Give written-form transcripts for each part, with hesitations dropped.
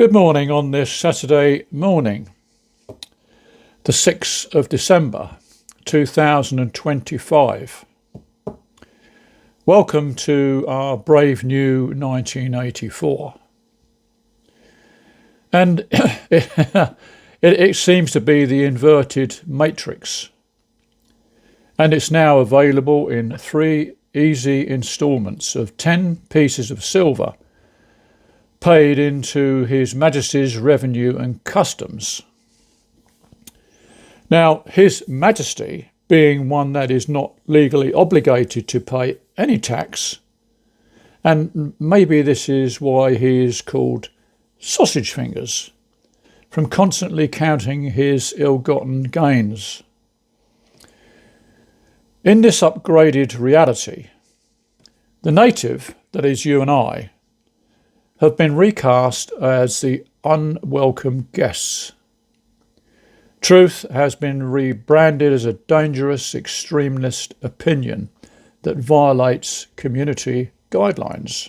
Good morning on this Saturday morning, the 6th of December 2025. Welcome to our brave new 1984. And it seems to be the inverted matrix. And it's now available in 3 easy instalments of 10 pieces of silver paid into His Majesty's Revenue and Customs. Now, His Majesty, being one that is not legally obligated to pay any tax, and maybe this is why he is called Sausage Fingers, from constantly counting his ill-gotten gains. In this upgraded reality, the native, that is you and I, have been recast as the unwelcome guests. Truth has been rebranded as a dangerous extremist opinion that violates community guidelines.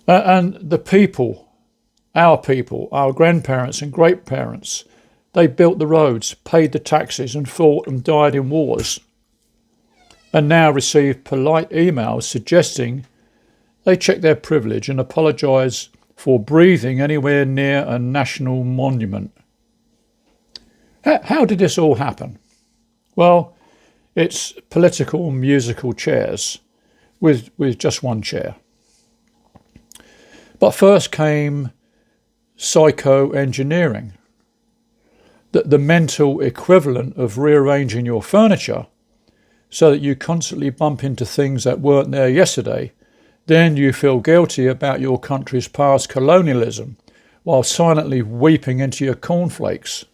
And the people, our grandparents and great-parents, they built the roads, paid the taxes and fought and died in wars, and now receive polite emails suggesting they check their privilege and apologise for breathing anywhere near a national monument. How did this all happen? Well, it's political musical chairs with just one chair. But first came psychoengineering, the mental equivalent of rearranging your furniture so that you constantly bump into things that weren't there yesterday. Then you feel guilty about your country's past colonialism while silently weeping into your cornflakes.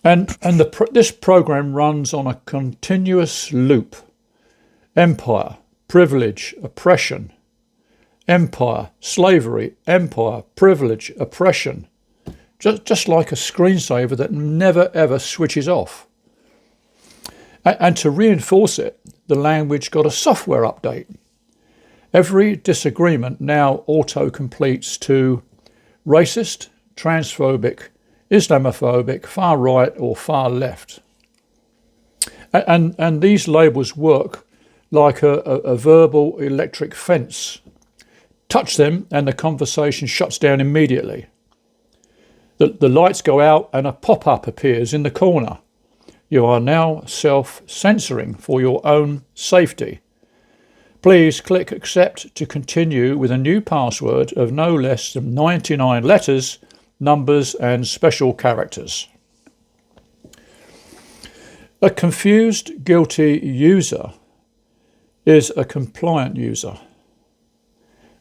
And this program runs on a continuous loop. Empire, privilege, oppression. Empire, slavery, empire, privilege, oppression. Just like a screensaver that never ever switches off. And to reinforce it, the language got a software update. Every disagreement now auto-completes to racist, transphobic, Islamophobic, far right or far left. And these labels work like a verbal electric fence. Touch them and the conversation shuts down immediately. The lights go out and a pop-up appears in the corner. You are now self-censoring for your own safety. Please click accept to continue with a new password of no less than 99 letters, numbers and special characters. A confused, guilty user is a compliant user.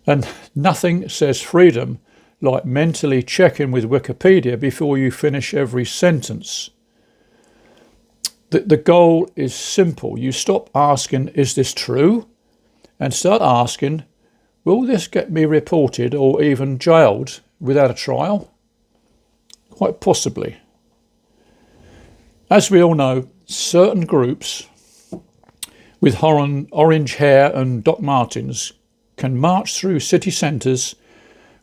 And nothing says freedom like mentally checking with Wikipedia before you finish every sentence. The goal is simple. You stop asking, is this true? And start asking, will this get me reported or even jailed without a trial? Quite possibly. As we all know, certain groups with orange hair and Doc Martens can march through city centres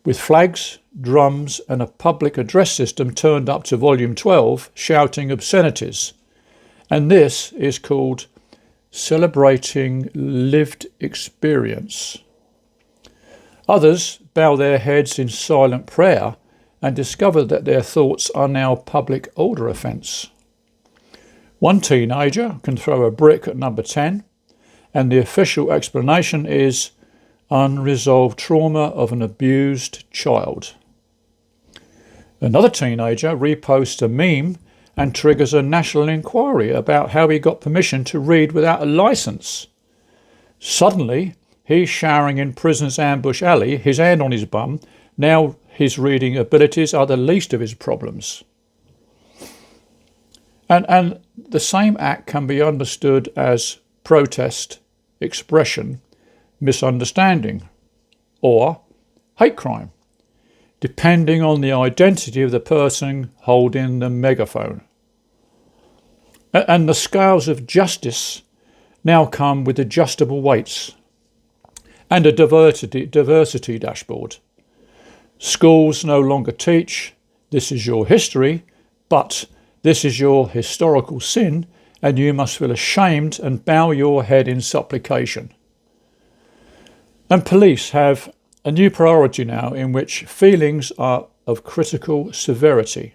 with flags, drums and a public address system turned up to volume 12 shouting obscenities. And this is called celebrating lived experience. Others bow their heads in silent prayer and discover that their thoughts are now public order offence. One teenager can throw a brick at number 10, and the official explanation is unresolved trauma of an abused child. Another teenager reposts a meme and triggers a national inquiry about how he got permission to read without a licence. Suddenly, he's showering in Prisoner's Ambush Alley, his hand on his bum. Now his reading abilities are the least of his problems. And the same act can be understood as protest, expression, misunderstanding, or hate crime, depending on the identity of the person holding the megaphone. And the scales of justice now come with adjustable weights and a diversity dashboard. Schools no longer teach, this is your history, but this is your historical sin, and you must feel ashamed and bow your head in supplication. And police have a new priority now in which feelings are of critical severity.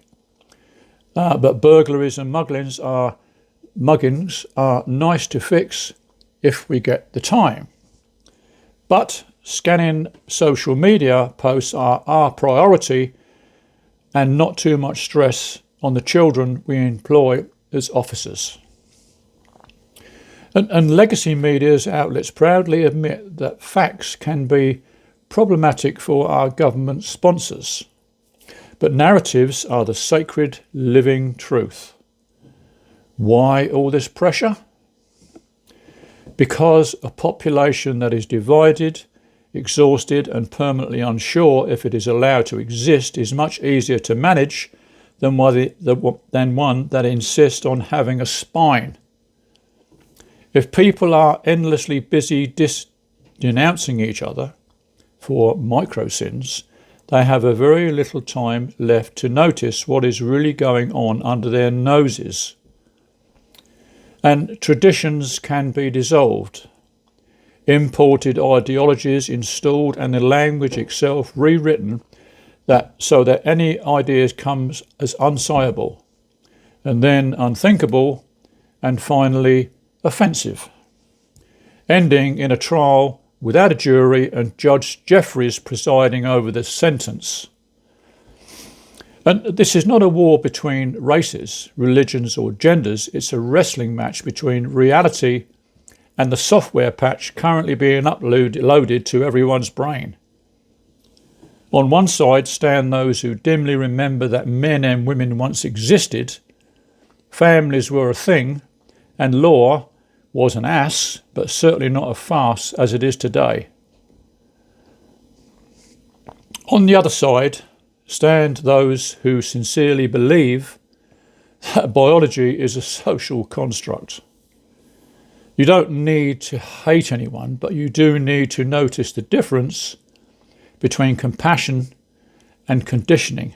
But burglaries and muggings are nice to fix if we get the time. But scanning social media posts are our priority, and not too much stress on the children we employ as officers. And legacy media's outlets proudly admit that facts can be problematic for our government sponsors, but narratives are the sacred living truth. Why all this pressure? Because a population that is divided, exhausted and permanently unsure if it is allowed to exist is much easier to manage than one that insists on having a spine. If people are endlessly busy denouncing each other for micro-sins, they have a very little time left to notice what is really going on under their noses. And traditions can be dissolved, imported ideologies installed, and the language itself rewritten so that any ideas comes as unsayable, and then unthinkable, and finally offensive, ending in a trial without a jury and Judge Jeffries presiding over the sentence. And this is not a war between races, religions or genders, it's a wrestling match between reality and the software patch currently being loaded to everyone's brain. On one side stand those who dimly remember that men and women once existed, families were a thing, and law was an ass, but certainly not a farce as it is today. On the other side stand those who sincerely believe that biology is a social construct. You don't need to hate anyone, but you do need to notice the difference between compassion and conditioning,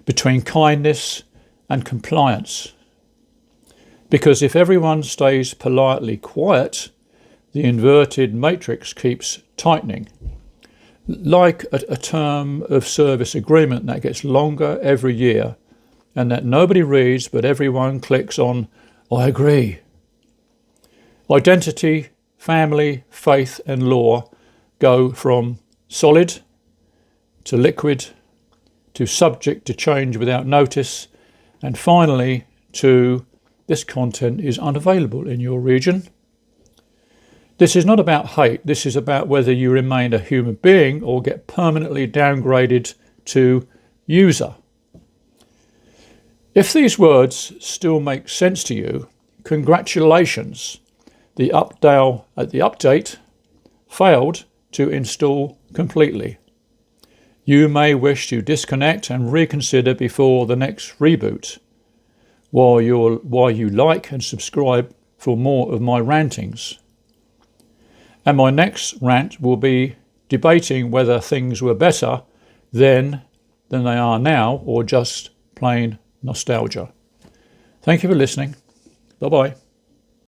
between kindness and compliance. Because if everyone stays politely quiet, the inverted matrix keeps tightening, like a term of service agreement that gets longer every year and that nobody reads but everyone clicks on, I agree. Identity, family, faith and law go from solid to liquid to subject to change without notice, and finally to this content is unavailable in your region. This is not about hate, this is about whether you remain a human being or get permanently downgraded to user. If these words still make sense to you, congratulations. The update failed to install completely. You may wish to disconnect and reconsider before the next reboot, while you like and subscribe for more of my rantings. And my next rant will be debating whether things were better then than they are now, or just plain nostalgia. Thank you for listening. Bye-bye.